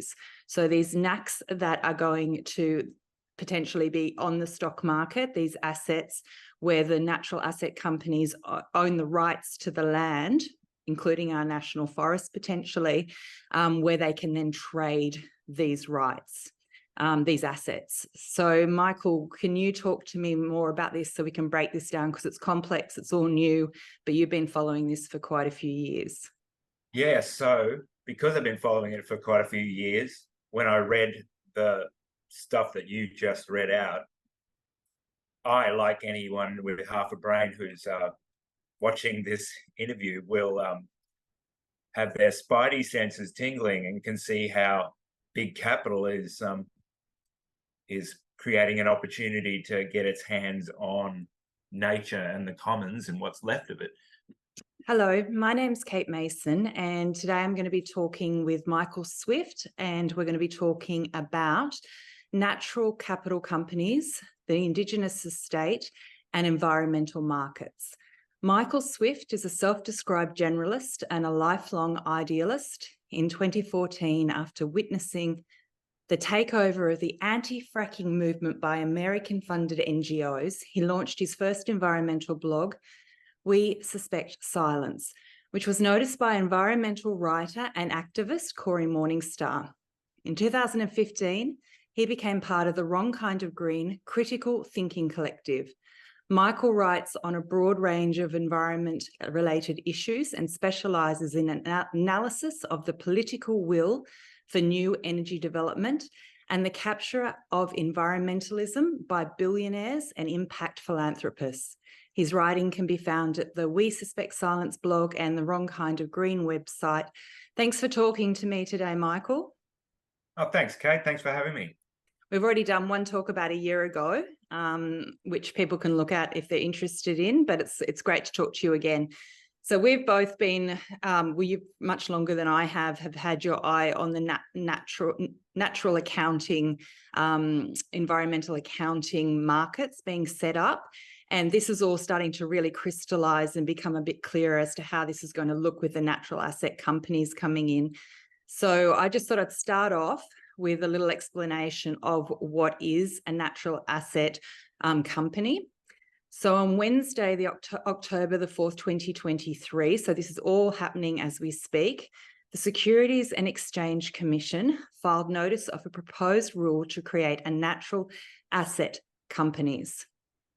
values. So these NACs that are going to potentially be on the stock market, these assets where the natural asset companies own the rights to the land, including our national forest potentially, where they can then trade these rights, these assets. So Michael, can you talk to me more about this so we can break this down, because it's complex, it's all new, but you've been following this for quite a few years. Yeah, so because I've been following it for quite a few years, when I read the stuff that you just read out, I, like anyone with half a brain who's watching this interview, will have their spidey senses tingling and can see how big capital is creating an opportunity to get its hands on nature and the commons and what's left of it. Hello, my name's Kate Mason, and today I'm going to be talking with Michael Swifte, and we're going to be talking about natural capital companies, the Indigenous Estate, and environmental markets. Michael Swifte is a self-described generalist and a lifelong idealist. In 2014, after witnessing the takeover of the anti-fracking movement by American-funded NGOs, he launched his first environmental blog, We Suspect Silence, which was noticed by environmental writer and activist Corey Morningstar. In 2015, he became part of the Wrong Kind of Green critical thinking collective. Michael writes on a broad range of environment-related issues and specialises in an analysis of the political will for new energy development and the capture of environmentalism by billionaires and impact philanthropists. His writing can be found at the We Suspect Silence blog and the Wrong Kind of Green website. Thanks for talking to me today, Michael. Oh, thanks, Kate. Thanks for having me. We've already done one talk about a year ago, which people can look at if they're interested in, but it's great to talk to you again. So we've both been, you've much longer than I have had your eye on the natural accounting, environmental accounting markets being set up. And this is all starting to really crystallize and become a bit clearer as to how this is going to look with the natural asset companies coming in. So I just thought I'd start off with a little explanation of what is a natural asset company. So on Wednesday, October the 4th, 2023, so this is all happening as we speak, the Securities and Exchange Commission filed notice of a proposed rule to create a natural asset companies.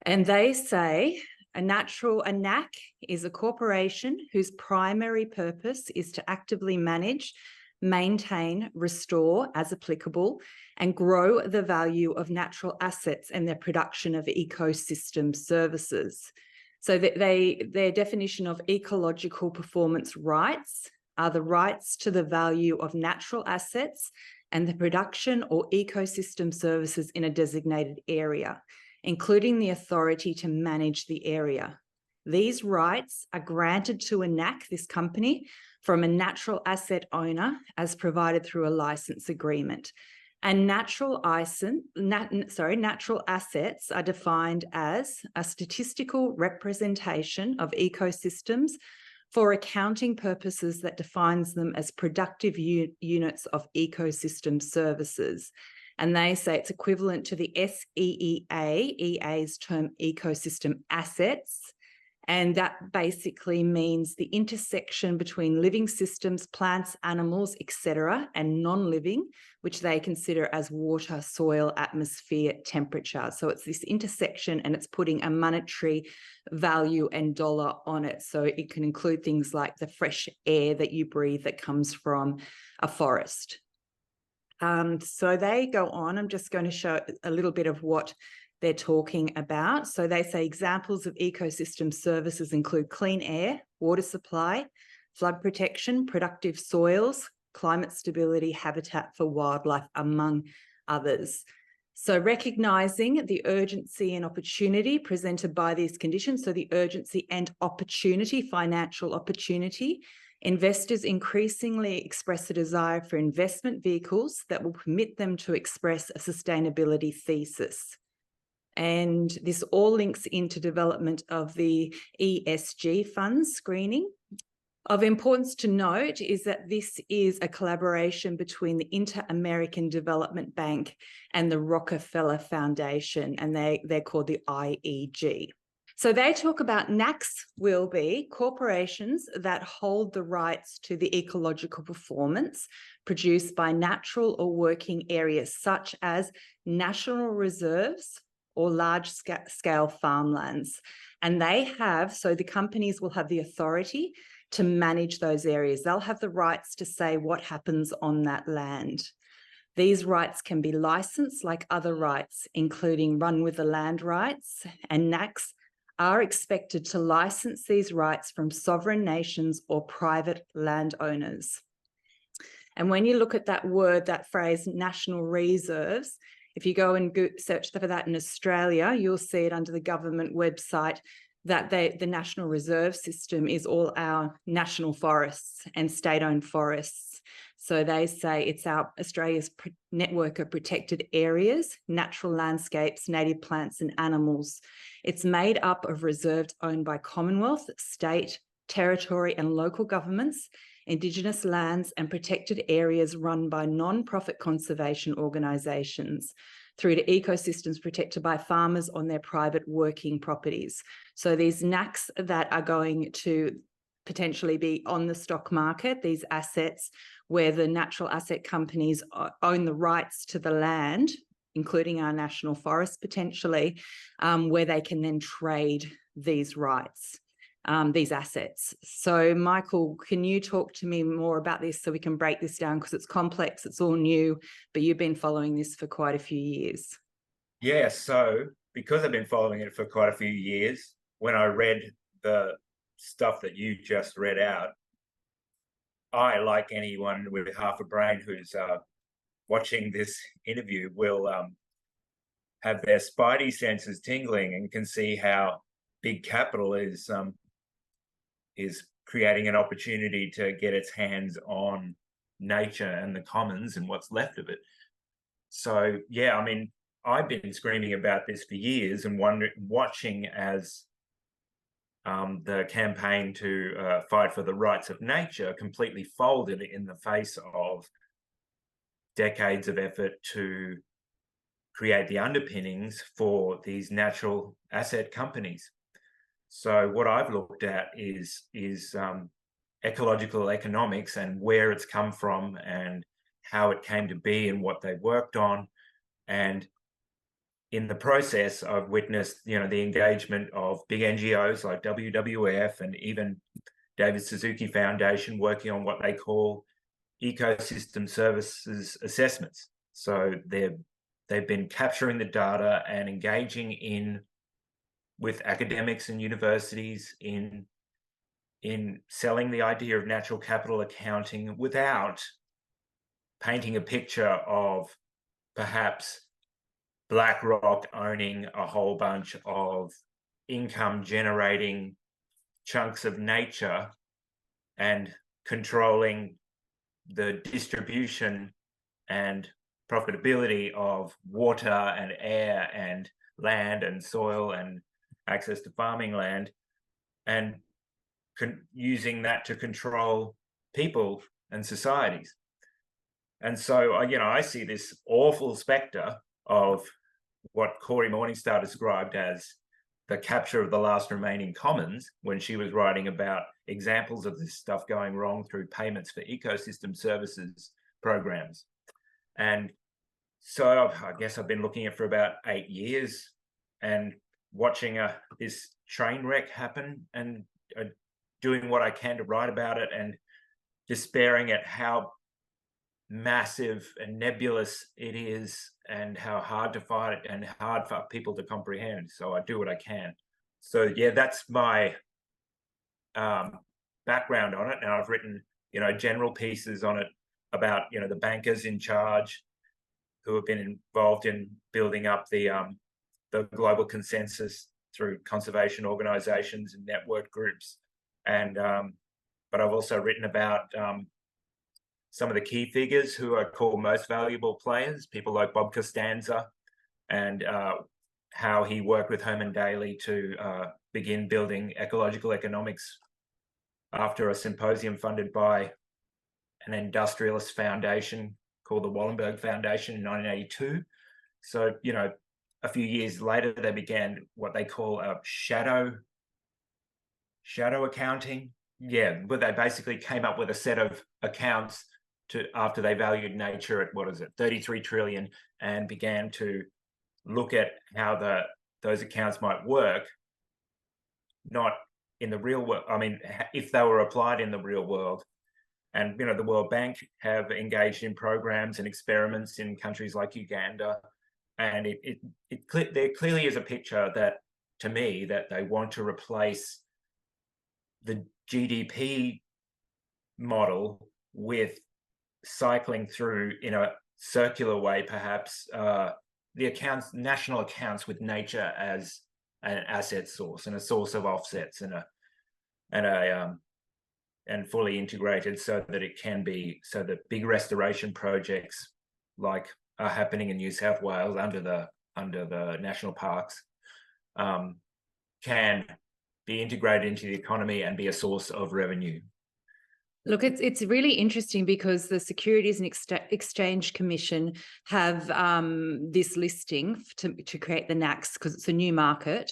And they say a NAC is a corporation whose primary purpose is to actively manage, maintain, restore as applicable, and grow the value of natural assets and their production of ecosystem services. So that their definition of ecological performance rights are the rights to the value of natural assets and the production or ecosystem services in a designated area, including the authority to manage the area. These rights are granted to a NAC, this company, from a natural asset owner as provided through a license agreement. And natural assets are defined as a statistical representation of ecosystems for accounting purposes that defines them as productive units of ecosystem services. And they say it's equivalent to the EA's term ecosystem assets. And that basically means the intersection between living systems, plants, animals, etc., and non-living, which they consider as water, soil, atmosphere, temperature. So it's this intersection, and it's putting a monetary value and dollar on it. So it can include things like the fresh air that you breathe that comes from a forest. So they go on. I'm just going to show a little bit of what they're talking about. So they say examples of ecosystem services include clean air, water supply, flood protection, productive soils, climate stability, habitat for wildlife, among others. So recognising the urgency and opportunity presented by these conditions, so the urgency and opportunity, financial opportunity, investors increasingly express a desire for investment vehicles that will permit them to express a sustainability thesis. And this all links into development of the ESG funds screening Of importance to note is that this is a collaboration between the Inter-American Development Bank and the Rockefeller Foundation, and they're called the IEG. So they talk about NACs will be corporations that hold the rights to the ecological performance produced by natural or working areas such as national reserves or large-scale farmlands. And so the companies will have the authority to manage those areas. They'll have the rights to say what happens on that land. These rights can be licensed like other rights, including run with the land rights, and NACs are expected to license these rights from sovereign nations or private landowners. And when you look at that word, that phrase, national reserves, if you go and search for that in Australia, you'll see it under the government website that the National Reserve System is all our national forests and state-owned forests. So they say it's Australia's network of protected areas, natural landscapes, native plants and animals. It's made up of reserves owned by Commonwealth, state, territory and local governments, Indigenous lands and protected areas run by non-profit conservation organisations, through to ecosystems protected by farmers on their private working properties. So these NACs that are going to potentially be on the stock market, these assets where the natural asset companies own the rights to the land, including our national forest potentially, where they can then trade these rights, these assets. So Michael, can you talk to me more about this so we can break this down, because it's complex, it's all new, but you've been following this for quite a few years. Yeah, so because I've been following it for quite a few years, when I read the stuff that you just read out, I, like anyone with half a brain who's watching this interview, will have their spidey senses tingling and can see how big capital is creating an opportunity to get its hands on nature and the commons and what's left of it. So yeah, I mean, I've been screaming about this for years and watching as the campaign to fight for the rights of nature completely folded in the face of decades of effort to create the underpinnings for these natural asset companies. So what I've looked at is ecological economics and where it's come from and how it came to be and what they worked on. And in the process, I've witnessed, the engagement of big NGOs like WWF and even David Suzuki Foundation working on what they call ecosystem services assessments. So they've been capturing the data and engaging with academics and universities in selling the idea of natural capital accounting without painting a picture of perhaps BlackRock owning a whole bunch of income generating chunks of nature and controlling the distribution and profitability of water and air and land and soil and access to farming land, and using that to control people and societies. And so, I see this awful spectre of what Corey Morningstar described as the capture of the last remaining commons when she was writing about examples of this stuff going wrong through payments for ecosystem services programs. And so I guess I've been looking at it for about 8 years and watching this train wreck happen and doing what I can to write about it and despairing at how massive and nebulous it is and how hard to fight and hard for people to comprehend. So I do what I can. So yeah, that's my background on it. And I've written, general pieces on it about, the bankers in charge who have been involved in building up the global consensus through conservation organizations and network groups. And but I've also written about some of the key figures who are called most valuable players, people like Bob Costanza, and how he worked with Herman Daly to begin building ecological economics after a symposium funded by an industrialist foundation called the Wallenberg Foundation in 1982. So, you know, a few years later, they began what they call a shadow accounting. Yeah, but they basically came up with a set of accounts after they valued nature at, 33 trillion, and began to look at how those accounts might work, not in the real world. I mean, if they were applied in the real world. And, you know, the World Bank have engaged in programs and experiments in countries like Uganda. And there clearly is a picture that, to me, that they want to replace the GDP model with cycling through, in a circular way, perhaps, the national accounts with nature as an asset source and a source of offsets and fully integrated, so that big restoration projects like are happening in New South Wales under the national parks can be integrated into the economy and be a source of revenue. Look, it's really interesting because the Securities and Exchange Commission have this listing to create the NACs, because it's a new market.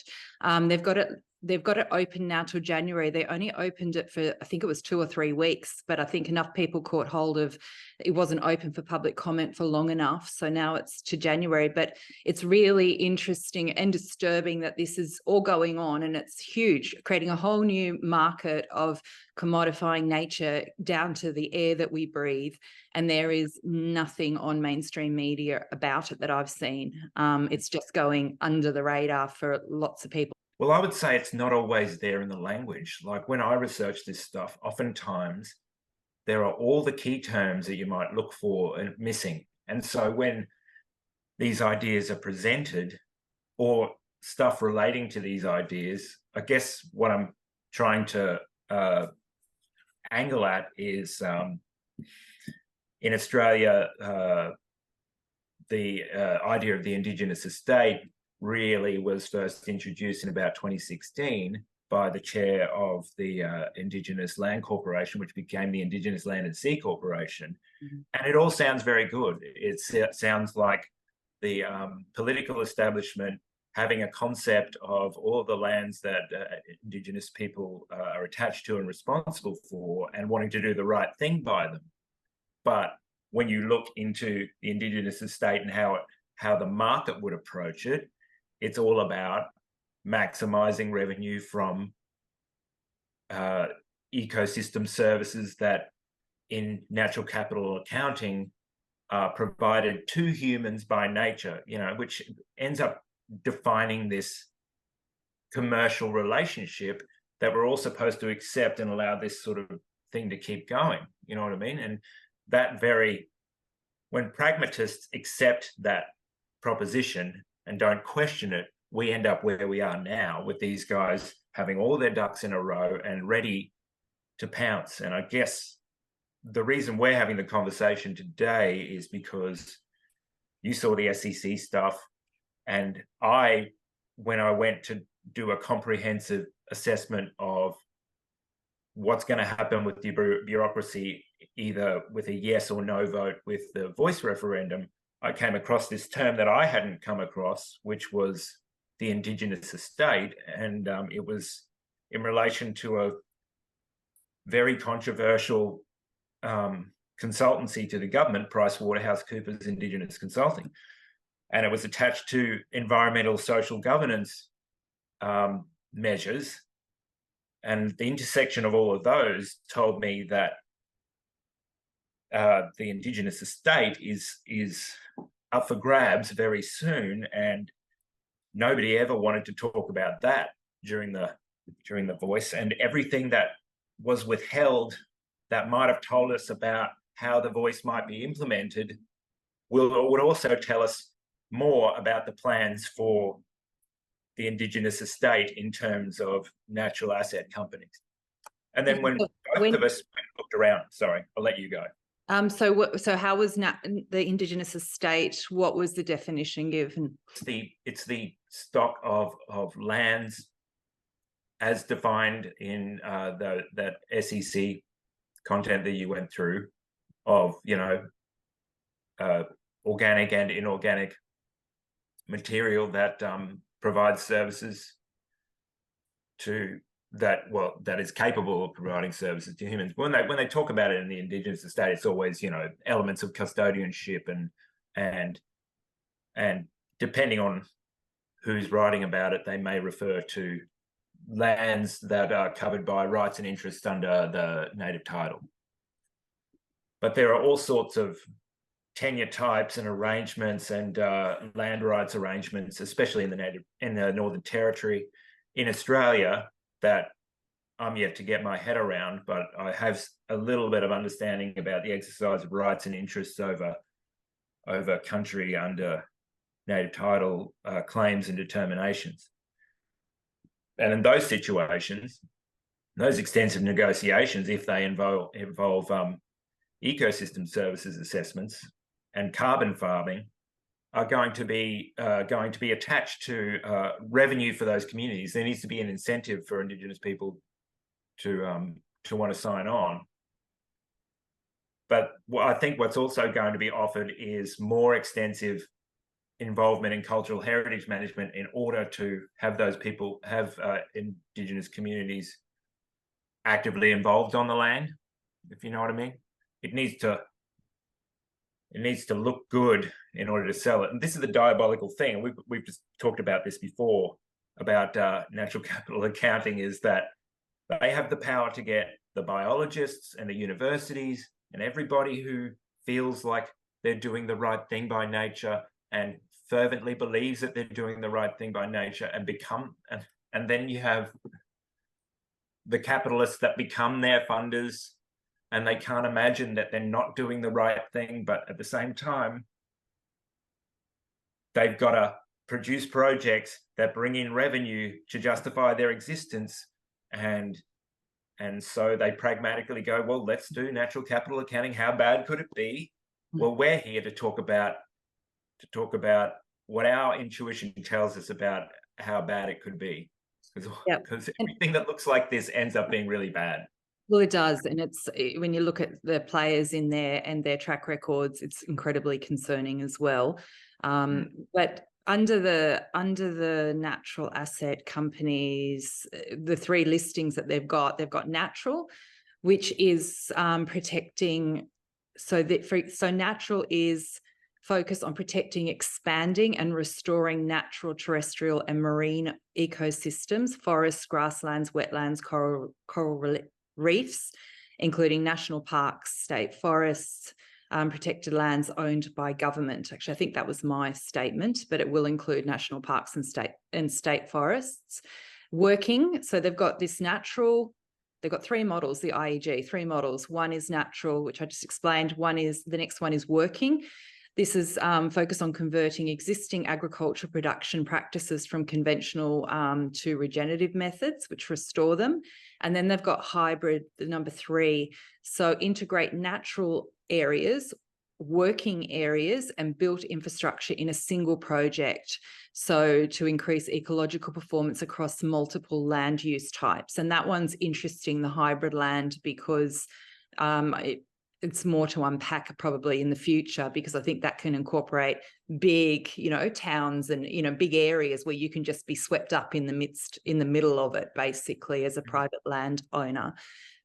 They've got it open now till January. They only opened it for, I think it was 2 or 3 weeks, but I think enough people caught hold of it wasn't open for public comment for long enough. So now it's to January, but it's really interesting and disturbing that this is all going on, and it's huge, creating a whole new market of commodifying nature down to the air that we breathe. And there is nothing on mainstream media about it that I've seen. It's just going under the radar for lots of people. Well, I would say it's not always there in the language. Like when I research this stuff, oftentimes there are all the key terms that you might look for and missing. And so when these ideas are presented, or stuff relating to these ideas, I guess what I'm trying to angle at is, in Australia, the idea of the Indigenous Estate really was first introduced in about 2016 by the chair of the Indigenous Land Corporation, which became the Indigenous Land and Sea Corporation. Mm-hmm. And it all sounds very good. It sounds like the political establishment having a concept of all of the lands that Indigenous people are attached to and responsible for, and wanting to do the right thing by them. But when you look into the Indigenous Estate and how the market would approach it, it's all about maximizing revenue from ecosystem services that in natural capital accounting are provided to humans by nature, you know, which ends up defining this commercial relationship that we're all supposed to accept and allow this sort of thing to keep going. You know what I mean? And when pragmatists accept that proposition and don't question it, we end up where we are now, with these guys having all their ducks in a row and ready to pounce. And I guess the reason we're having the conversation today is because you saw the SEC stuff, and when I went to do a comprehensive assessment of what's going to happen with the bureaucracy, either with a yes or no vote with the voice referendum, I came across this term that I hadn't come across, which was the Indigenous Estate. And it was in relation to a very controversial consultancy to the government, PricewaterhouseCoopers Indigenous Consulting. And it was attached to environmental social governance measures. And the intersection of all of those told me that the Indigenous Estate is up for grabs very soon, and nobody ever wanted to talk about that during the voice. And everything that was withheld that might have told us about how the voice might be implemented would also tell us more about the plans for the Indigenous Estate in terms of natural asset companies. And then when both of us looked around, sorry, I'll let you go. So how was the Indigenous Estate? What was the definition given? It's the stock of lands as defined in that SEC content that you went through of, organic and inorganic material that provides services that is capable of providing services to humans. When they talk about it in the Indigenous Estate, it's always, elements of custodianship and depending on who's writing about it, they may refer to lands that are covered by rights and interests under the native title. But there are all sorts of tenure types and arrangements and land rights arrangements, especially in the Northern Territory in Australia, that I'm yet to get my head around, but I have a little bit of understanding about the exercise of rights and interests over country under native title claims and determinations. And in those situations, those extensive negotiations, if they involve ecosystem services assessments and carbon farming, are going to be attached to revenue for those communities. There needs to be an incentive for Indigenous people to want to sign on. But I think what's also going to be offered is more extensive involvement in cultural heritage management in order to have those people have Indigenous communities actively involved on the land, if you know what I mean. It needs to look good in order to sell it. And this is the diabolical thing. We've just talked about this before about natural capital accounting, is that they have the power to get the biologists and the universities and everybody who feels like they're doing the right thing by nature and fervently believes that they're doing the right thing by nature and then you have the capitalists that become their funders, and they can't imagine that they're not doing the right thing, but at the same time they've got to produce projects that bring in revenue to justify their existence, and so they pragmatically go, well, let's do natural capital accounting. How bad could it be? Well, we're here to talk about what our intuition tells us about how bad it could be, because everything that looks like this ends up being really bad. Well, it does, and it's when you look at the players in there and their track records, it's incredibly concerning as well. But under the natural asset companies, the three listings that they've got natural, which is protecting. So natural is focused on protecting, expanding, and restoring natural, terrestrial, and marine ecosystems, forests, grasslands, wetlands, coral reefs, including national parks, state forests, protected lands owned by government. Actually, I think that was my statement, but it will include national parks and state forests. Working, so they've got this natural. They've got three models, the IEG, three models. One is natural, which I just explained. The next one is working. This is focused on converting existing agricultural production practices from conventional to regenerative methods, which restore them. And then they've got hybrid, the number 3. So integrate natural areas, working areas, and built infrastructure in a single project. So to increase ecological performance across multiple land use types. And that one's interesting, the hybrid land, because it's more to unpack probably in the future, because I think that can incorporate big, towns and, big areas where you can just be swept up in the middle of it, basically, as a private landowner.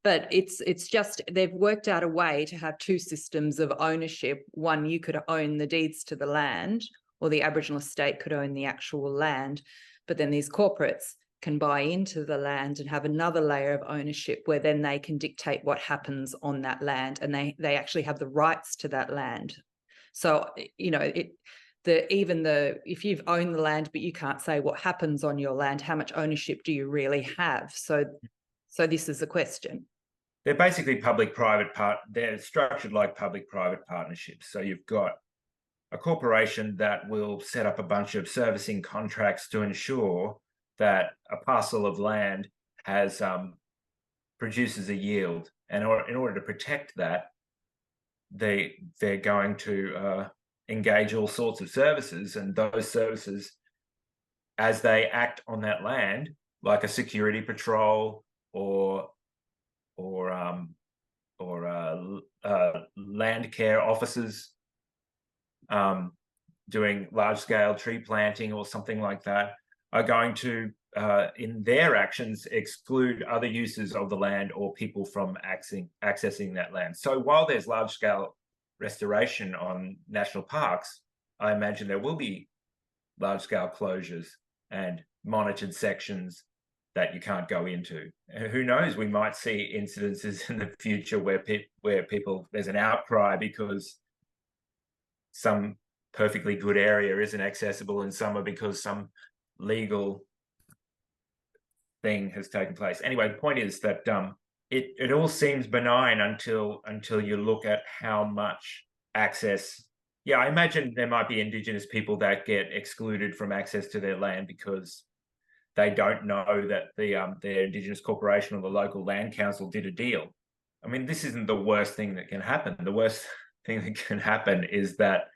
But it's just, they've worked out a way to have two systems of ownership. One, you could own the deeds to the land, or the Aboriginal estate could own the actual land. But then these corporates can buy into the land and have another layer of ownership where then they can dictate what happens on that land, and they actually have the rights to that land. So, if you've owned the land but you can't say what happens on your land, how much ownership do you really have? So this is the question. They're basically they're structured like public-private partnerships. So you've got a corporation that will set up a bunch of servicing contracts to ensure that a parcel of land produces a yield, and in order to protect that, they're going to engage all sorts of services, and those services, as they act on that land, like a security patrol or land care officers doing large-scale tree planting or something like that, are going to, in their actions, exclude other uses of the land or people from accessing that land. So while there's large-scale restoration on national parks, I imagine there will be large-scale closures and monitored sections that you can't go into. Who knows? We might see incidences in the future where people, there's an outcry because some perfectly good area isn't accessible in summer because some legal thing has taken place. Anyway, the point is that it all seems benign until you look at how much access. Yeah, I imagine there might be Indigenous people that get excluded from access to their land because they don't know that their Indigenous corporation or the local land council did a deal. I mean, this isn't the worst thing that can happen. The worst thing that can happen is that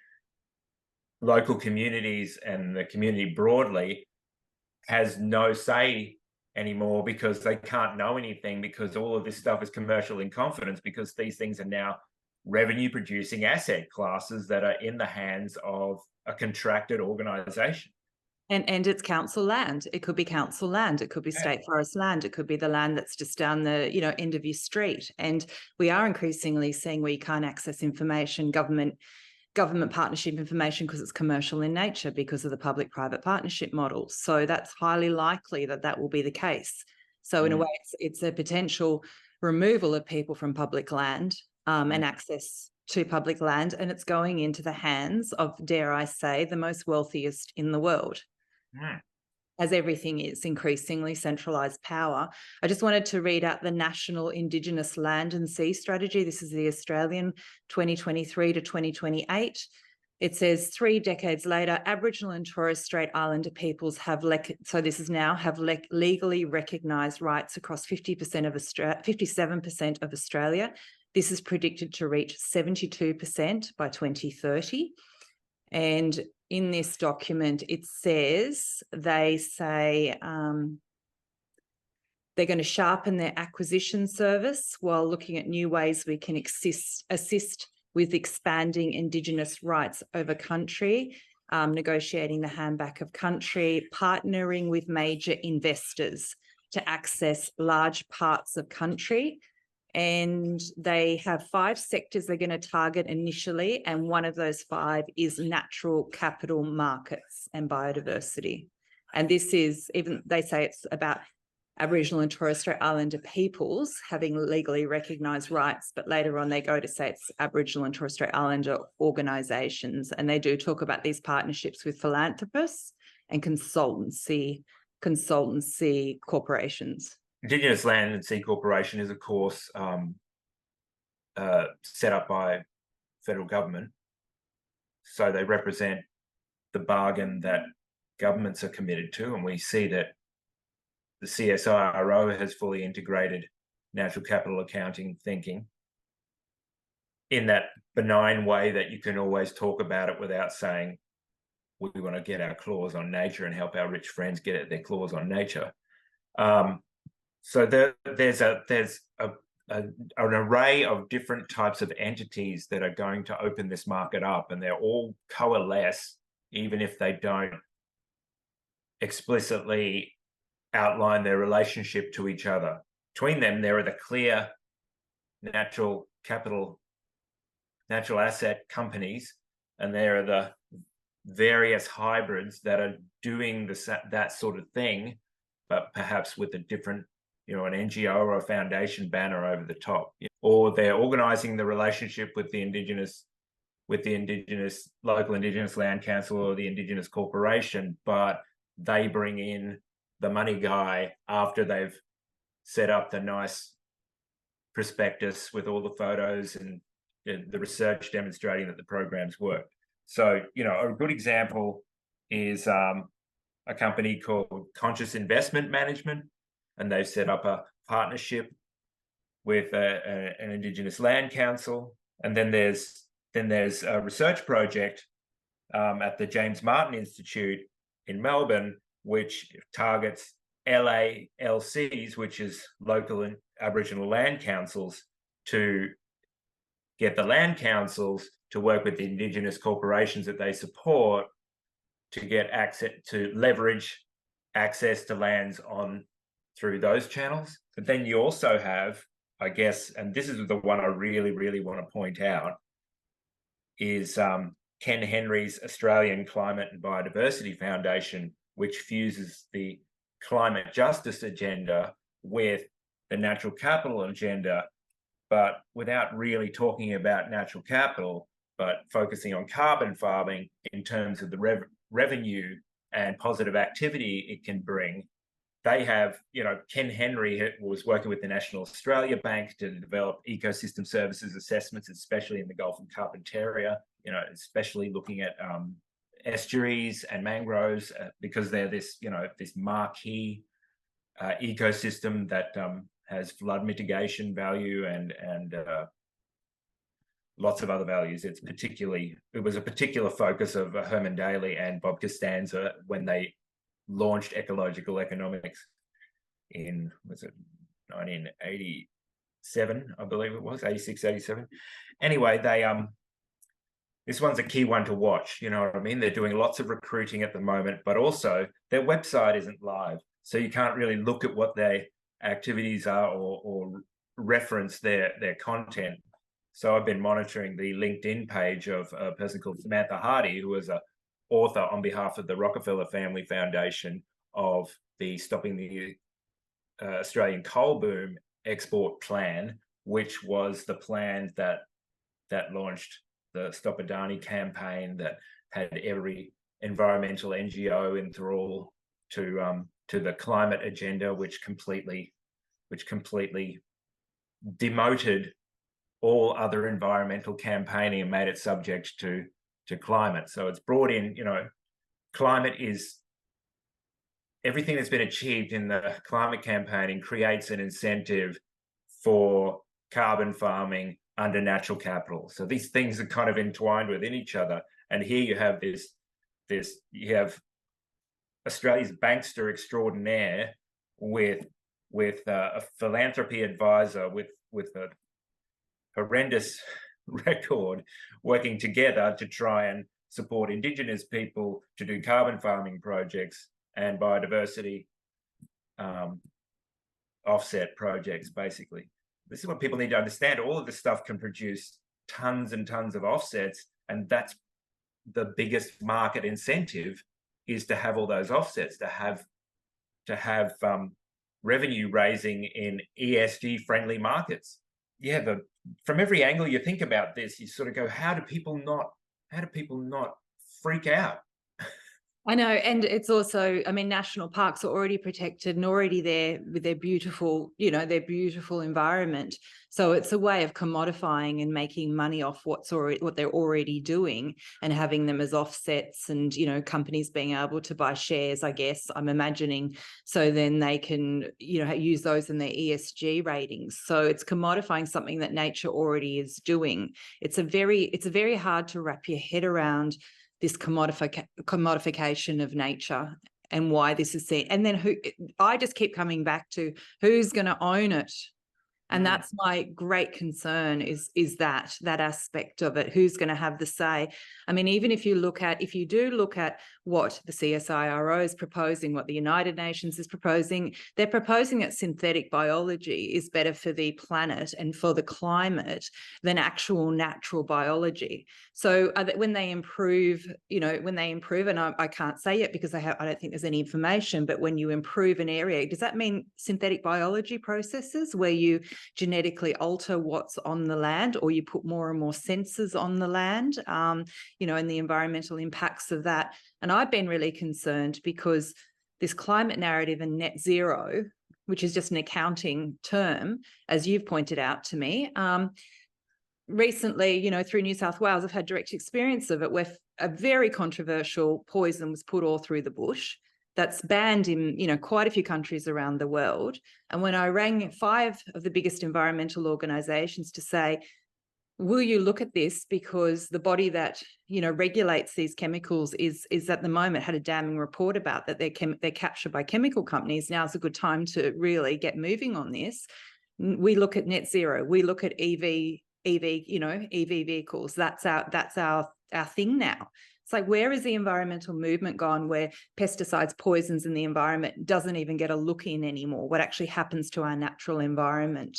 local communities and the community broadly has no say anymore because they can't know anything, because all of this stuff is commercial in confidence, because these things are now revenue producing asset classes that are in the hands of a contracted organization. And it's council land. It could be council land. It could be state forest land. It could be the land that's just down the, end of your street. And we are increasingly seeing where you can't access information, government partnership information, because it's commercial in nature because of the public-private partnership model. So that's highly likely that will be the case. So in a way, it's a potential removal of people from public land and access to public land, and it's going into the hands of, dare I say, the most wealthiest in the world. As everything is increasingly centralised power. I just wanted to read out the National Indigenous Land and Sea Strategy. This is the Australian 2023 to 2028. It says 3 decades later, Aboriginal and Torres Strait Islander peoples have legally recognised rights across 57% of Australia. This is predicted to reach 72% by 2030. And in this document, it says, they say they're going to sharpen their acquisition service while looking at new ways we can assist with expanding Indigenous rights over country, negotiating the handback of country, partnering with major investors to access large parts of country. And they have 5 sectors they're going to target initially, and one of those 5 is natural capital markets and biodiversity. And this is, even they say it's about Aboriginal and Torres Strait Islander peoples having legally recognised rights, but later on they go to say it's Aboriginal and Torres Strait Islander organisations, and they do talk about these partnerships with philanthropists and consultancy corporations. Indigenous Land and Sea Corporation is, of course, set up by federal government. So they represent the bargain that governments are committed to. And we see that the CSIRO has fully integrated natural capital accounting thinking in that benign way that you can always talk about it without saying, we want to get our claws on nature and help our rich friends get their claws on nature. So there's an array of different types of entities that are going to open this market up, and they're all coalesce, even if they don't explicitly outline their relationship to each other. Between them, there are the clear natural asset companies, and there are the various hybrids that are doing that sort of thing, but perhaps with a different, an NGO or a foundation banner over the top. Or they're organizing the relationship with the local Indigenous Land Council or the Indigenous Corporation, but they bring in the money guy after they've set up the nice prospectus with all the photos and the research demonstrating that the programs work. So, a good example is a company called Conscious Investment Management, and they've set up a partnership with an Indigenous Land Council. And then there's a research project at the James Martin Institute in Melbourne, which targets LALCs, which is local and Aboriginal land councils, to get the land councils to work with the Indigenous corporations that they support to get access, to leverage access to lands on through those channels. But then you also have, I guess, and this is the one I really, really want to point out, is Ken Henry's Australian Climate and Biodiversity Foundation, which fuses the climate justice agenda with the natural capital agenda, but without really talking about natural capital, but focusing on carbon farming in terms of the revenue and positive activity it can bring. They have, Ken Henry was working with the National Australia Bank to develop ecosystem services assessments, especially in the Gulf of Carpentaria, especially looking at estuaries and mangroves, because they're this, this marquee ecosystem that has flood mitigation value and lots of other values. It was a particular focus of Herman Daly and Bob Costanza when they launched ecological economics in, was it 1987, I believe it was, 86, 87. Anyway, they this one's a key one to watch, you know what I mean? They're doing lots of recruiting at the moment, but also their website isn't live, so you can't really look at what their activities are or reference their content. So I've been monitoring the LinkedIn page of a person called Samantha Hardy, who was a author on behalf of the Rockefeller Family Foundation of the Stopping the Australian Coal Boom Export Plan, which was the plan that launched the Stop Adani campaign, that had every environmental NGO enthralled to the climate agenda, which completely demoted all other environmental campaigning and made it subject to climate. So it's brought in, climate is everything that's been achieved in the climate campaigning creates an incentive for carbon farming under natural capital. So these things are kind of entwined within each other. And here you have you have Australia's bankster extraordinaire with a philanthropy advisor with a horrendous record, working together to try and support Indigenous people to do carbon farming projects and biodiversity offset projects, basically. This is what people need to understand. All of this stuff can produce tons and tons of offsets, and that's the biggest market incentive, is to have all those offsets, to have revenue raising in ESG friendly markets. Yeah, from every angle you think about this, you sort of go, how do people not freak out? I know, and it's also, I mean, national parks are already protected and already there with their beautiful, their beautiful environment. So it's a way of commodifying and making money off what they're already doing and having them as offsets, and companies being able to buy shares, I guess I'm imagining, so then they can use those in their ESG ratings. So it's commodifying something that nature already is doing. It's a very hard to wrap your head around, this commodification of nature, and why this is seen. And then I just keep coming back to who's going to own it. And that's my great concern, is that aspect of it. Who's going to have the say? I mean, even if you do look at what the CSIRO is proposing, what the United Nations is proposing, they're proposing that synthetic biology is better for the planet and for the climate than actual natural biology. So when they improve, and I can't say yet because I don't think there's any information, but when you improve an area, does that mean synthetic biology processes where you genetically alter what's on the land, or you put more and more sensors on the land, and the environmental impacts of that? And I've been really concerned because this climate narrative and net zero, which is just an accounting term, as you've pointed out to me, recently, through New South Wales, I've had direct experience of it, where a very controversial poison was put all through the bush. That's banned in, quite a few countries around the world. And when I rang 5 of the biggest environmental organisations to say, will you look at this because the body that, you know, regulates these chemicals is at the moment had a damning report about that they're captured by chemical companies. Now is a good time to really get moving on this. We look at net zero. We look at EV, you know, EV vehicles. That's our thing now. It's like, where is the environmental movement gone where pesticides, poisons in the environment doesn't even get a look in anymore? What actually happens to our natural environment?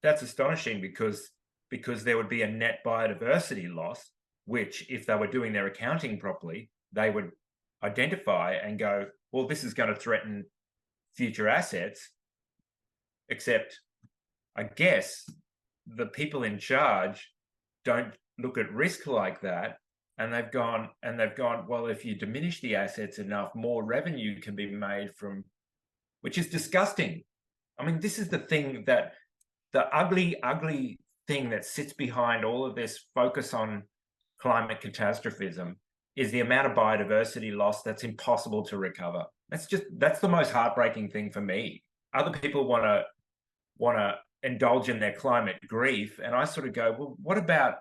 That's astonishing because there would be a net biodiversity loss, which if they were doing their accounting properly, they would identify and go, well, this is going to threaten future assets. Except, I guess, the people in charge don't look at risk like that. And they've gone, well, if you diminish the assets enough, more revenue can be made from, which is disgusting. I mean, this is the thing that the ugly thing that sits behind all of this focus on climate catastrophism is the amount of biodiversity loss that's impossible to recover. That's the most heartbreaking thing for me. Other people want to indulge in their climate grief, and I sort of go, well, what about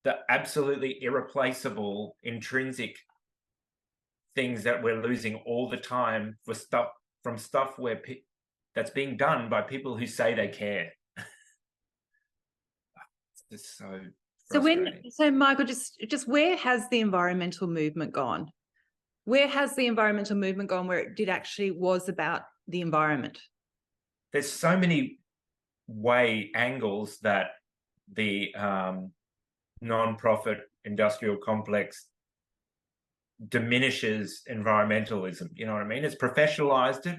the absolutely irreplaceable intrinsic things that we're losing all the time for stuff where that's being done by people who say they care? It's just so frustrating. So Michael, just where has the environmental movement gone? Where has the environmental movement gone where it actually was about the environment? There's so many angles that the non-profit industrial complex diminishes environmentalism. You know what I mean? It's professionalized it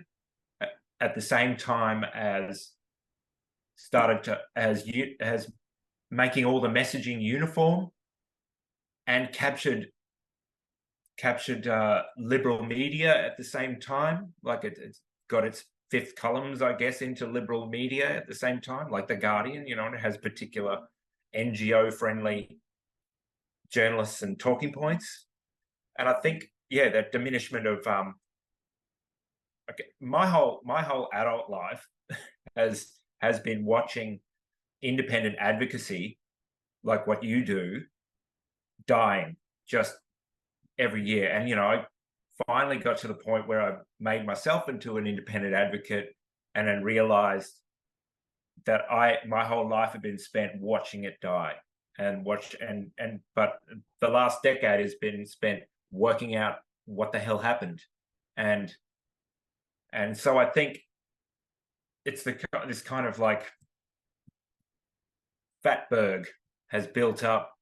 at the same time as has making all the messaging uniform and captured liberal media at the same time. Like it's got its fifth columns, I guess, into liberal media at the same time, like The Guardian, you know, and it has particular NGO-friendly journalists and talking points. And I think, yeah, that diminishment of my whole adult life has been watching independent advocacy, like what you do, dying just every year. And, you know, I finally got to the point where I made myself into an independent advocate and then realized that my whole life had been spent watching it die but the last decade has been spent working out what the hell happened. And so I think it's this kind of like fatberg has built up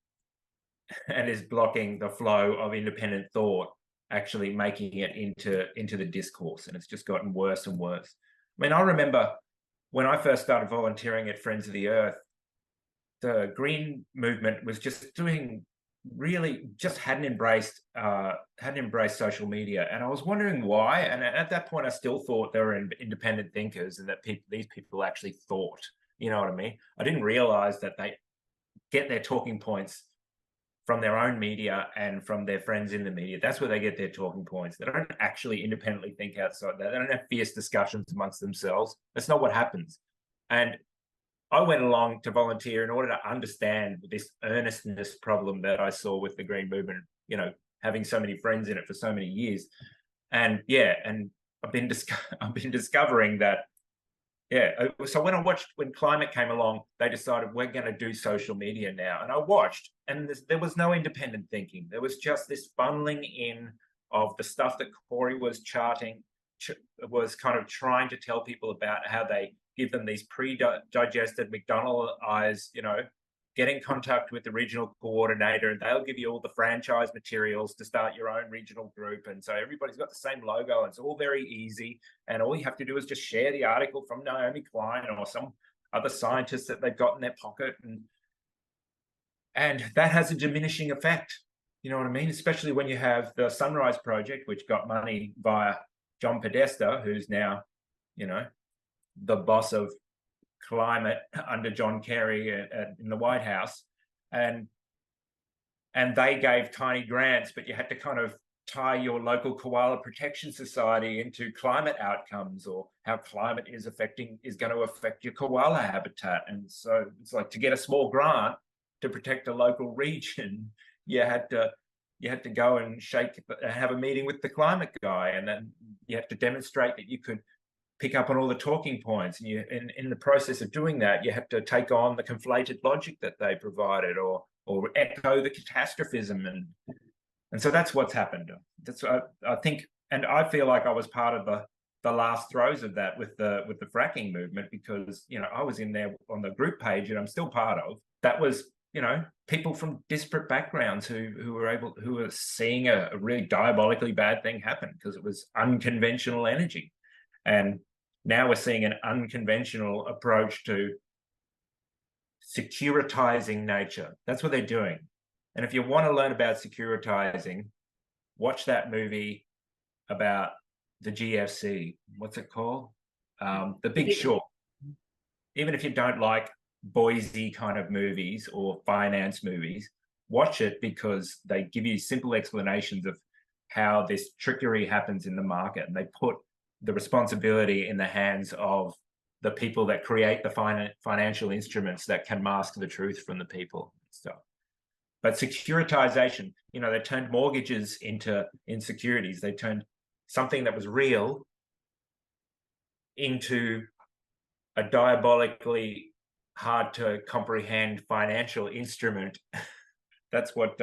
and is blocking the flow of independent thought, actually making it into the discourse, and it's just gotten worse and worse. I mean, I remember when I first started volunteering at Friends of the Earth, the green movement was just hadn't embraced social media, and I was wondering why. And at that point, I still thought they were independent thinkers and that these people actually thought. You know what I mean? I didn't realize that they get their talking points from their own media and from their friends in the media. That's where they get their talking points. They don't actually independently think outside that. They don't have fierce discussions amongst themselves. That's not what happens. And I went along to volunteer in order to understand this earnestness problem that I saw with the Green Movement, you know, having so many friends in it for so many years. And yeah, and I've been discovering that, yeah. So when climate came along, they decided we're going to do social media now. And I watched, and there was no independent thinking. There was just this funneling in of the stuff that Corey was charting, was kind of trying to tell people about how they give them these pre-digested McDonald's, you know, get in contact with the regional coordinator and they'll give you all the franchise materials to start your own regional group. And so everybody's got the same logo and it's all very easy. And all you have to do is just share the article from Naomi Klein or some other scientist that they've got in their pocket. And that has a diminishing effect. You know what I mean? Especially when you have the Sunrise Project, which got money via John Podesta, who's now, you know, the boss of climate under John Kerry in the White House, and they gave tiny grants, but you had to kind of tie your local koala protection society into climate outcomes, or how climate is going to affect your koala habitat. And so it's like, to get a small grant to protect a local region, you had to go and have a meeting with the climate guy, and then you have to demonstrate that you could pick up on all the talking points. And in the process of doing that, you have to take on the conflated logic that they provided, or echo the catastrophism. And so that's what's happened. That's I think, and I feel like I was part of the last throes of that with the fracking movement, because I was in there on the group page, and I'm still part of that. Was people from disparate backgrounds who were seeing a really diabolically bad thing happen because it was unconventional energy. And now we're seeing an unconventional approach to securitizing nature. That's what they're doing. And if you want to learn about securitizing, watch that movie about the GFC. What's it called? The Big Short. Even if you don't like Boise kind of movies or finance movies, watch it, because they give you simple explanations of how this trickery happens in the market, and they put the responsibility in the hands of the people that create the financial instruments that can mask the truth from the people and stuff. But securitization, they turned mortgages into insecurities. They turned something that was real into a diabolically hard to comprehend financial instrument. That's what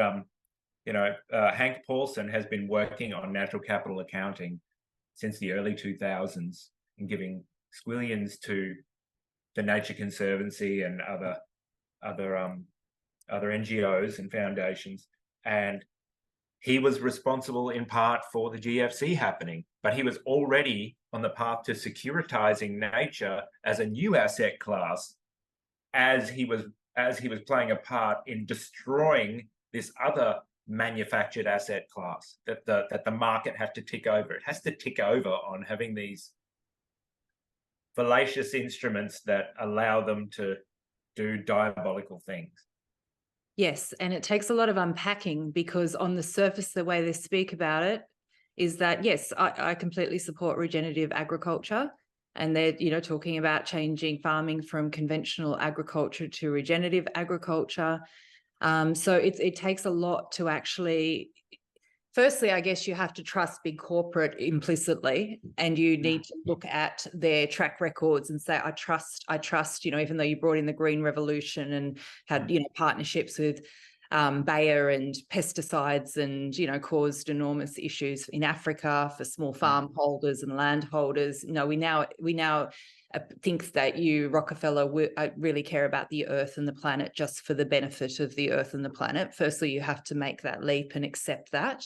Hank Paulson has been working on natural capital accounting since the early 2000s, and giving squillions to the Nature Conservancy and other NGOs and foundations. And he was responsible in part for the GFC happening, but he was already on the path to securitizing nature as a new asset class, as he was playing a part in destroying this other manufactured asset class that the market had to tick over. It has to tick over on having these fallacious instruments that allow them to do diabolical things. Yes, and it takes a lot of unpacking, because on the surface, the way they speak about it is that, yes, I completely support regenerative agriculture, and they're talking about changing farming from conventional agriculture to regenerative agriculture. So it takes a lot to actually, firstly, I guess you have to trust big corporate implicitly, and you need to look at their track records and say, I trust, even though you brought in the Green Revolution and had, partnerships with Bayer and pesticides, and, caused enormous issues in Africa for small farm holders and landholders. We now thinks that you, Rockefeller, really care about the earth and the planet just for the benefit of the earth and the planet. Firstly, you have to make that leap and accept that.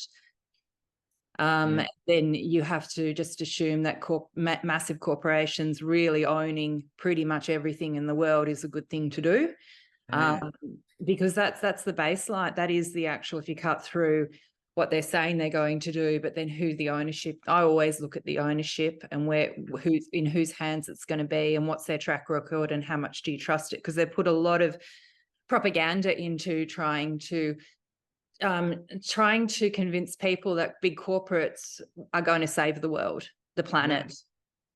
Then you have to just assume that massive corporations really owning pretty much everything in the world is a good thing to do, because that's the baseline. That is the actual, if you cut through what they're saying they're going to do, but then who the ownership. I always look at the ownership and who's in whose hands it's going to be, and what's their track record, and how much do you trust it? Because they put a lot of propaganda into trying to convince people that big corporates are going to save the world, the planet,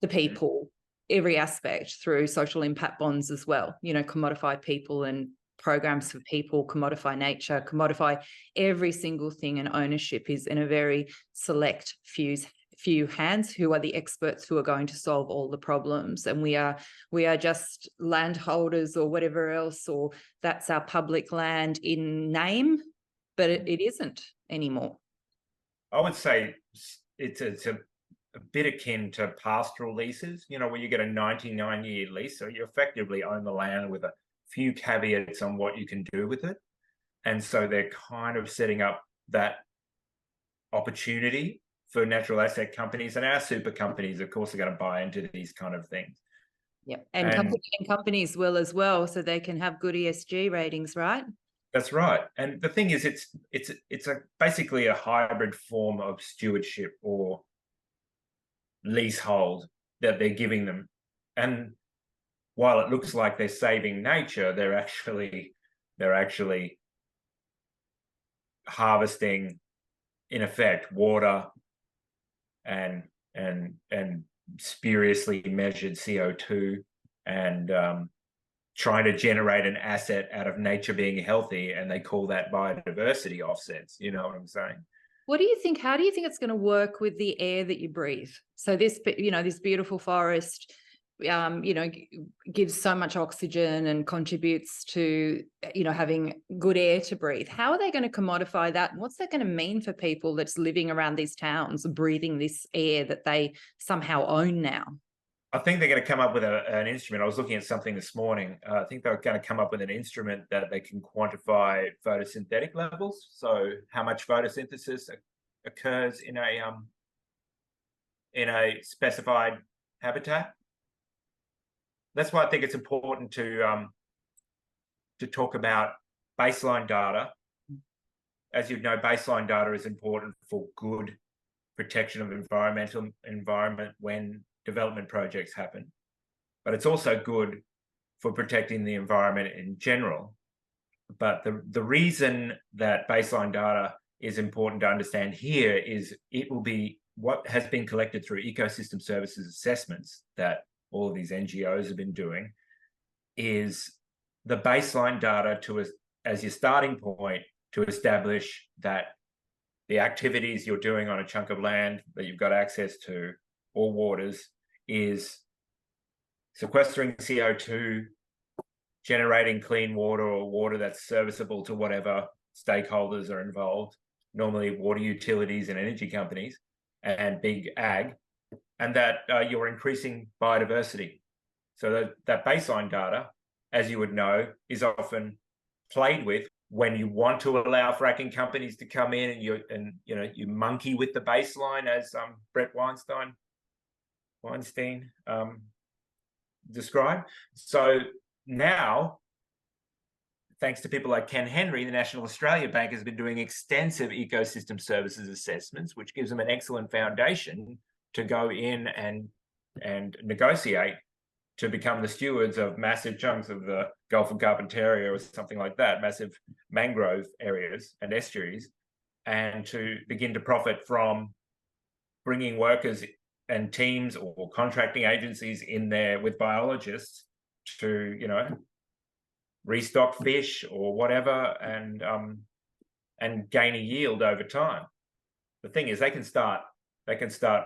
the people, every aspect, through social impact bonds as well. Commodify people and programs for people, commodify nature, commodify every single thing, and ownership is in a very select few hands who are the experts who are going to solve all the problems. And we are just landholders or whatever else, or that's our public land in name, but it isn't anymore. I would say it's a bit akin to pastoral leases, where you get a 99-year lease, so you effectively own the land with a few caveats on what you can do with it. And so they're kind of setting up that opportunity for natural asset companies, and our super companies, of course, are going to buy into these kind of things. Yep, and companies will as well, so they can have good ESG ratings, right? That's right. And the thing is, it's basically a hybrid form of stewardship or leasehold that they're giving them. And while it looks like they're saving nature, they're actually harvesting in effect, water and spuriously measured CO2 and trying to generate an asset out of nature being healthy, and they call that biodiversity offsets. You know what I'm saying? What do you think? How do you think it's going to work with the air that you breathe? So this, this beautiful forest, gives so much oxygen and contributes to, having good air to breathe. How are they going to commodify that? And what's that going to mean for people that's living around these towns, breathing this air that they somehow own now? I think they're going to come up with an instrument. I was looking at something this morning. I think they're going to come up with an instrument that they can quantify photosynthetic levels. So how much photosynthesis occurs in a specified habitat. That's why I think it's important to talk about baseline data. As you know, baseline data is important for good protection of environment when development projects happen, but it's also good for protecting the environment in general. But the reason that baseline data is important to understand here is it will be what has been collected through ecosystem services assessments that all of these NGOs have been doing, is the baseline data as your starting point to establish that the activities you're doing on a chunk of land that you've got access to or waters is sequestering CO2, generating clean water or water that's serviceable to whatever stakeholders are involved, normally water utilities and energy companies and big ag, and that you're increasing biodiversity. So that baseline data, as you would know, is often played with when you want to allow fracking companies to come in, and you monkey with the baseline, as Brett Weinstein described. So now, thanks to people like Ken Henry, the National Australia Bank has been doing extensive ecosystem services assessments, which gives them an excellent foundation to go in and negotiate to become the stewards of massive chunks of the Gulf of Carpentaria or something like that, massive mangrove areas and estuaries, and to begin to profit from bringing workers and teams or contracting agencies in there with biologists to, restock fish or whatever, and gain a yield over time. The thing is, they can start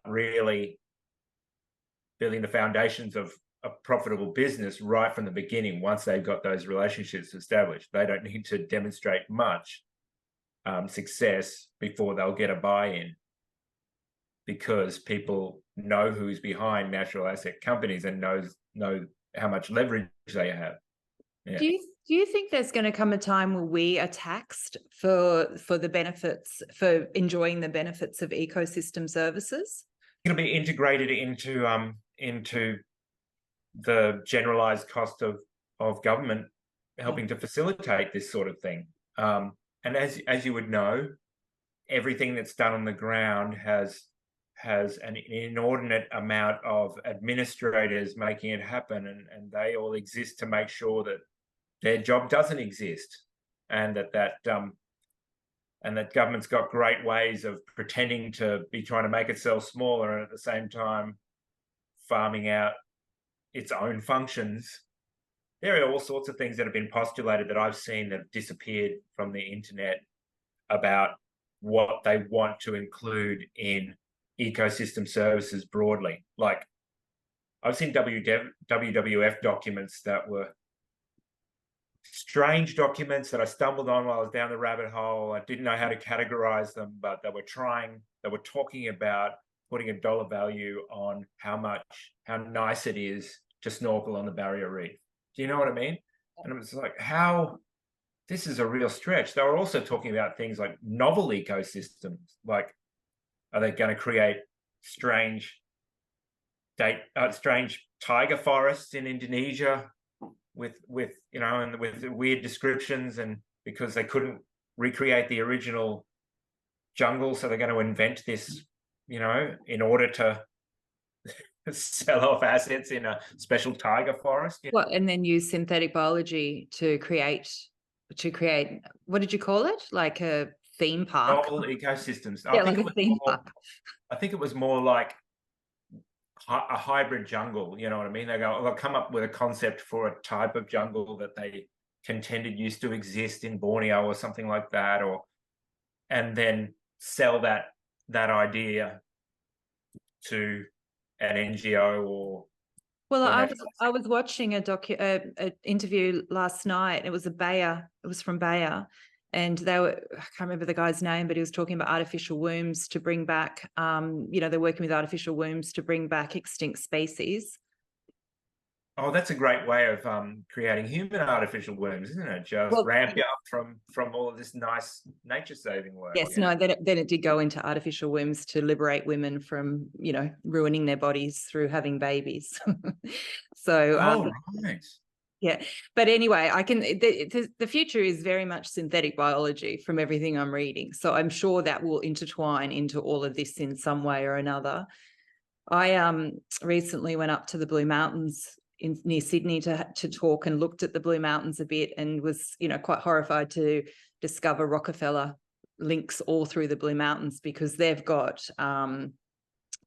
really building the foundations of a profitable business right from the beginning once they've got those relationships established. They don't need to demonstrate much success before they'll get a buy-in, because people know who's behind natural asset companies and know how much leverage they have. Yeah. Do you think there's going to come a time where we are taxed for the benefits, for enjoying the benefits of ecosystem services? It'll be integrated into the generalized cost of government helping to facilitate this sort of thing. And as you would know, everything that's done on the ground has an inordinate amount of administrators making it happen, and they all exist to make sure that their job doesn't exist, and that government's got great ways of pretending to be trying to make itself smaller and at the same time farming out its own functions. There are all sorts of things that have been postulated that I've seen that have disappeared from the internet about what they want to include in ecosystem services broadly. Like, I've seen WWF documents that were strange documents that I stumbled on while I was down the rabbit hole. I didn't know how to categorize them, but they were talking about putting a dollar value on how nice it is to snorkel on the barrier reef. Do you know what I mean? And it was like, this is a real stretch. They were also talking about things like novel ecosystems, like, are they going to create strange tiger forests in Indonesia with weird descriptions, and because they couldn't recreate the original jungle, so they're going to invent this, in order to sell off assets in a special tiger forest. Well, and then use synthetic biology to create, what did you call it? Like a theme park. Novel ecosystems. Yeah, like a theme park. I think it was more like a hybrid jungle. You know what I mean? They'll come up with a concept for a type of jungle that they contended used to exist in Borneo or something like that, and then sell that idea to an NGO or. Well, I was watching a interview last night. It was from Bayer, and I can't remember the guy's name, but he was talking about artificial wombs to bring back, they're working with artificial wombs to bring back extinct species. Oh, that's a great way of creating human artificial wombs, isn't it? Just ramp you up from all of this nice nature-saving work. Yes, no, then it did go into artificial wombs to liberate women from, ruining their bodies through having babies. So, right. Yeah, but anyway, the future is very much synthetic biology from everything I'm reading. So I'm sure that will intertwine into all of this in some way or another. I recently went up to the Blue Mountains near Sydney to talk, and looked at the Blue Mountains a bit, and was quite horrified to discover Rockefeller links all through the Blue Mountains, because they've got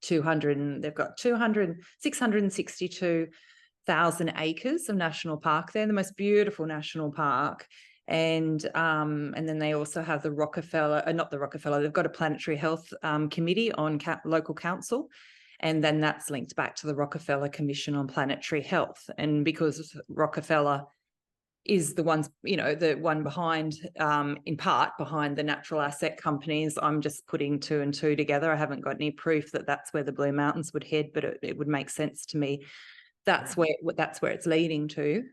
662,000 acres of national park there, the most beautiful national park. And then they also have the Rockefeller, they've got a planetary health committee on local council. And then that's linked back to the Rockefeller Commission on Planetary Health. And because Rockefeller is the one behind, in part behind the natural asset companies, I'm just putting two and two together. I haven't got any proof that that's where the Blue Mountains would head, but it would make sense to me. That's where it's leading to.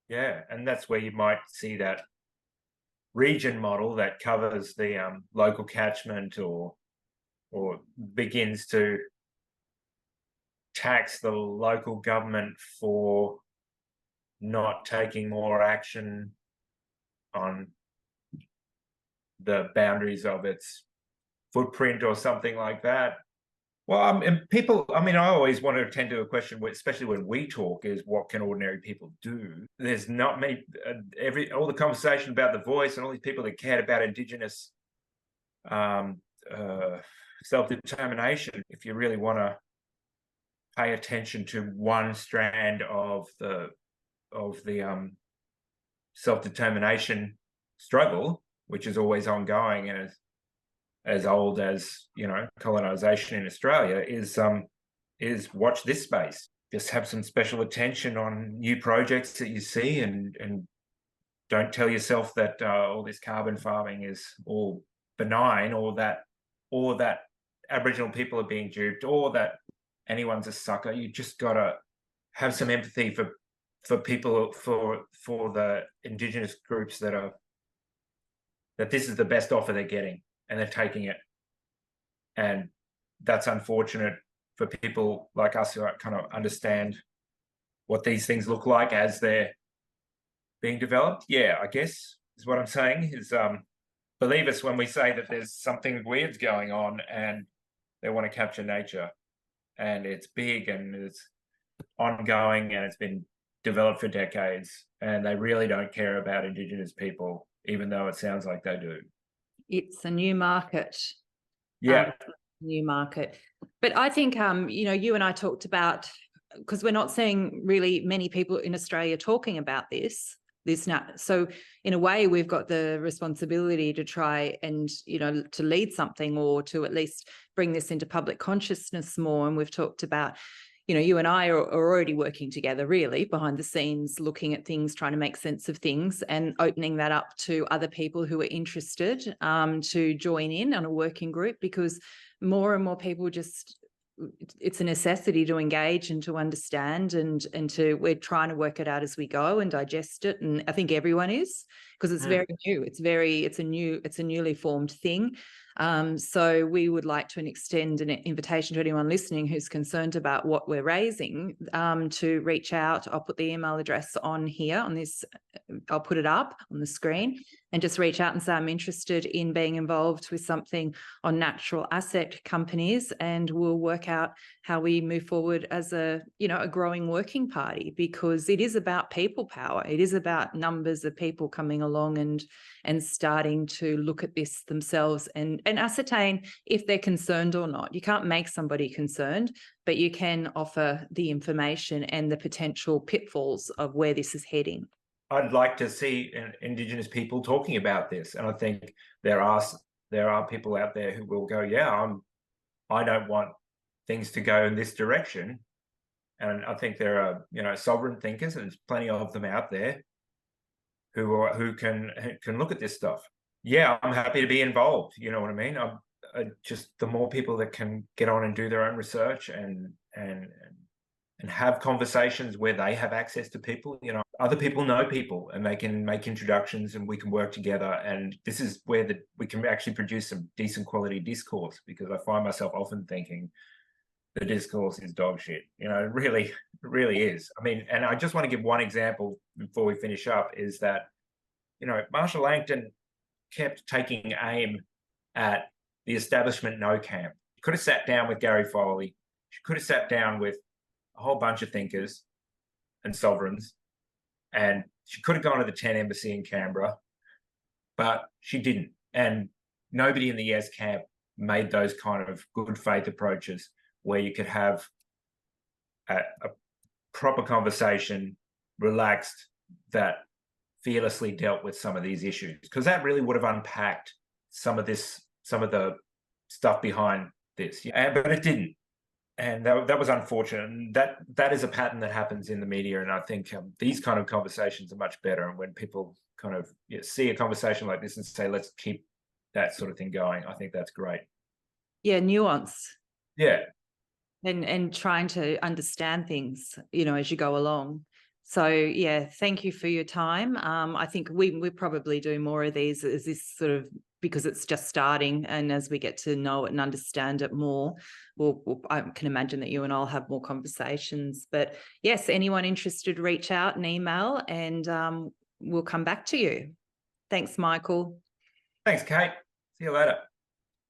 Yeah, and that's where you might see that region model that covers the local catchment, or begins to tax the local government for not taking more action on the boundaries of its footprint or something like that. Well, and people, I always want to tend to a question, especially when we talk, is what can ordinary people do? There's not many, all the conversation about the voice and all these people that cared about Indigenous self-determination. If you really want to pay attention to one strand of the self-determination struggle, which is always ongoing and as old as colonization in Australia, is watch this space. Just have some special attention on new projects that you see, and don't tell yourself that all this carbon farming is all benign, or that Aboriginal people are being duped, or that anyone's a sucker. You just gotta have some empathy for people, for the Indigenous groups that this is the best offer they're getting, and they're taking it. And that's unfortunate for people like us who kind of understand what these things look like as they're being developed. Yeah, I guess is what I'm saying is believe us when we say that there's something weird's going on and they want to capture nature, and it's big and it's ongoing and it's been developed for decades, and they really don't care about Indigenous people, even though it sounds like they do. It's a new market. Yeah. New market. But I think, you and I talked about, because we're not seeing really many people in Australia talking about this now. So in a way, we've got the responsibility to try and, to lead something, or to at least bring this into public consciousness more. And we've talked about, you and I are already working together really behind the scenes, looking at things, trying to make sense of things, and opening that up to other people who are interested to join in on a working group, because more and more people it's a necessity to engage and to understand, and we're trying to work it out as we go and digest it. And I think everyone is, because it's very new. It's a newly formed thing. So we would like to extend an invitation to anyone listening who's concerned about what we're raising to reach out. I'll put the email address on here on this. I'll put it up on the screen, and just reach out and say, I'm interested in being involved with something on natural asset companies, and we'll work out how we move forward as a growing working party, because it is about people power. It is about numbers of people coming along along and starting to look at this themselves and ascertain if they're concerned or not. You can't make somebody concerned, but you can offer the information and the potential pitfalls of where this is heading. I'd like to see Indigenous people talking about this, and I think there are people out there who will go, yeah, I don't want things to go in this direction. And I think there are, you know, sovereign thinkers, and there's plenty of them out there who can look at this stuff. Yeah, I'm happy to be involved. You know what I mean? I just, the more people that can get on and do their own research and have conversations where they have access to people, you know, other people know people, and they can make introductions, and we can work together. And this is where we can actually produce some decent quality discourse, because I find myself often thinking the discourse is dog shit. You know, it really is. I mean, and I just want to give one example before we finish up, is that, you know, Marshall Langton kept taking aim at the establishment no camp. She could have sat down with Gary Foley. She could have sat down with a whole bunch of thinkers and sovereigns, and she could have gone to the 10 embassy in Canberra, but she didn't. And nobody in the yes camp made those kind of good faith approaches where you could have a proper conversation, relaxed, that fearlessly dealt with some of these issues, because that really would have unpacked some of the stuff behind this. But it didn't. And that was unfortunate. And that is a pattern that happens in the media. And I think these kind of conversations are much better. And when people kind of see a conversation like this and say, let's keep that sort of thing going, I think that's great. Yeah, nuance. Yeah. And trying to understand things, you know, as you go along. So yeah, thank you for your time. I think we probably do more of these as this sort of, because it's just starting, and as we get to know it and understand it more, I can imagine that you and I'll have more conversations. But yes, anyone interested, reach out and email, and we'll come back to you. Thanks, Michael. Thanks, Kate. See you later.